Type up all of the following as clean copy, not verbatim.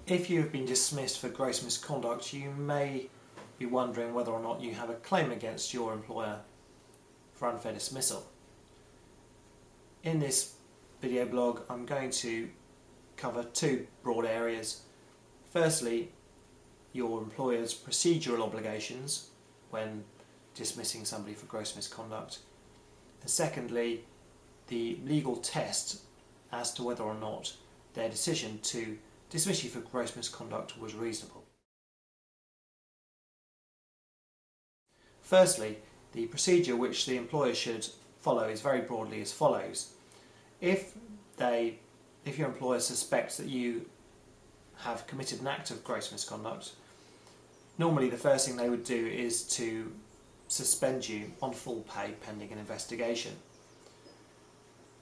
If you have been dismissed for gross misconduct, you may be wondering whether or not you have a claim against your employer for unfair dismissal. In this video blog, I'm going to cover two broad areas. Firstly, your employer's procedural obligations when dismissing somebody for gross misconduct, and secondly, the legal test as to whether or not their decision to dismiss you for gross misconduct was reasonable. Firstly, the procedure which the employer should follow is very broadly as follows. If your employer suspects that you have committed an act of gross misconduct, normally the first thing they would do is to suspend you on full pay pending an investigation.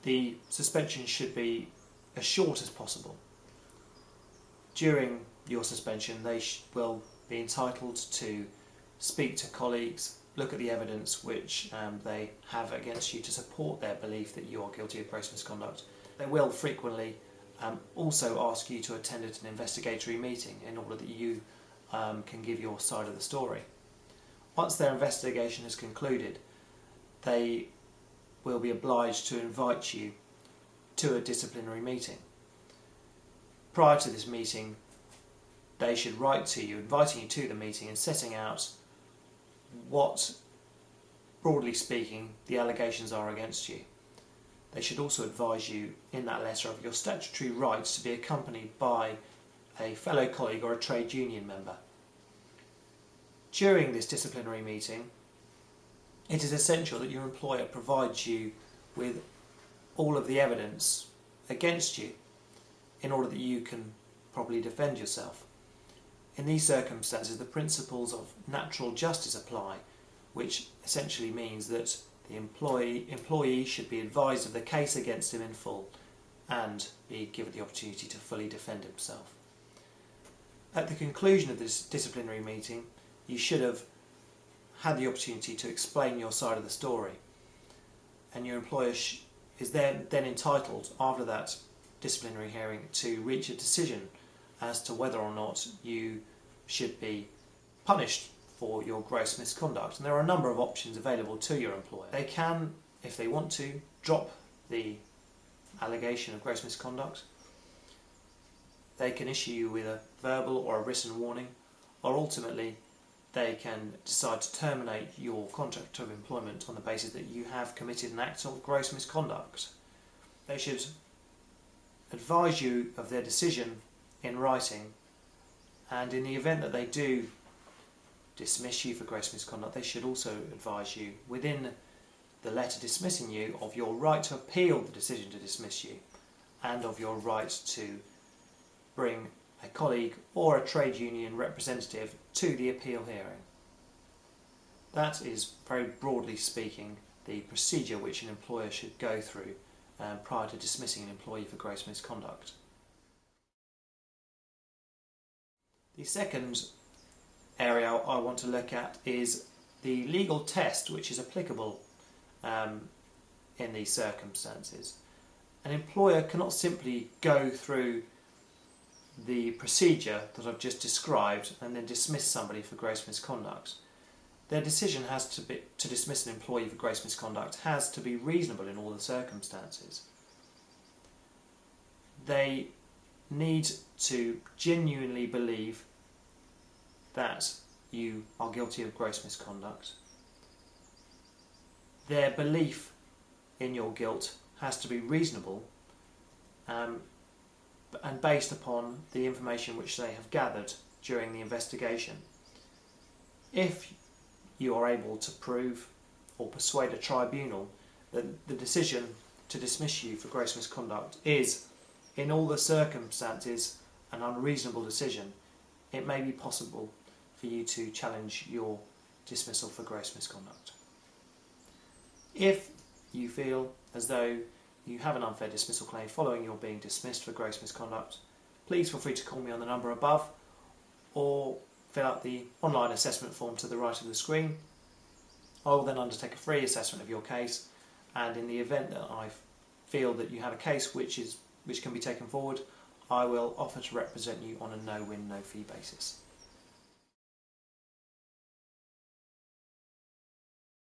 The suspension should be as short as possible. During your suspension, they will be entitled to speak to colleagues, look at the evidence which they have against you to support their belief that you are guilty of gross misconduct. They will frequently also ask you to attend an investigatory meeting in order that you can give your side of the story. Once their investigation has concluded, they will be obliged to invite you to a disciplinary meeting. Prior to this meeting, they should write to you, inviting you to the meeting and setting out what, broadly speaking, the allegations are against you. They should also advise you in that letter of your statutory rights to be accompanied by a fellow colleague or a trade union member. During this disciplinary meeting, it is essential that your employer provides you with all of the evidence against you in order that you can properly defend yourself. In these circumstances, the principles of natural justice apply, which essentially means that the employee should be advised of the case against him in full and be given the opportunity to fully defend himself. At the conclusion of this disciplinary meeting, you should have had the opportunity to explain your side of the story, and your employer is then entitled, after that disciplinary hearing, to reach a decision as to whether or not you should be punished for your gross misconduct. And there are a number of options available to your employer. They can, if they want to, drop the allegation of gross misconduct. They can issue you with a verbal or a written warning, or ultimately they can decide to terminate your contract of employment on the basis that you have committed an act of gross misconduct. They should advise you of their decision in writing, and in the event that they do dismiss you for gross misconduct, they should also advise you within the letter dismissing you of your right to appeal the decision to dismiss you and of your right to bring a colleague or a trade union representative to the appeal hearing. That is, very broadly speaking, the procedure which an employer should go through prior to dismissing an employee for gross misconduct. The second area I want to look at is the legal test which is applicable in these circumstances. An employer cannot simply go through the procedure that I've just described and then dismiss somebody for gross misconduct. Their decision to dismiss an employee for gross misconduct has to be reasonable in all the circumstances. They need to genuinely believe that you are guilty of gross misconduct. Their belief in your guilt has to be reasonable and based upon the information which they have gathered during the investigation. If you are able to prove or persuade a tribunal that the decision to dismiss you for gross misconduct is, in all the circumstances, an unreasonable decision, it may be possible for you to challenge your dismissal for gross misconduct. If you feel as though you have an unfair dismissal claim following your being dismissed for gross misconduct, please feel free to call me on the number above or fill out the online assessment form to the right of the screen. I will then undertake a free assessment of your case, and in the event that I feel that you have a case which can be taken forward, I will offer to represent you on a no-win, no-fee basis.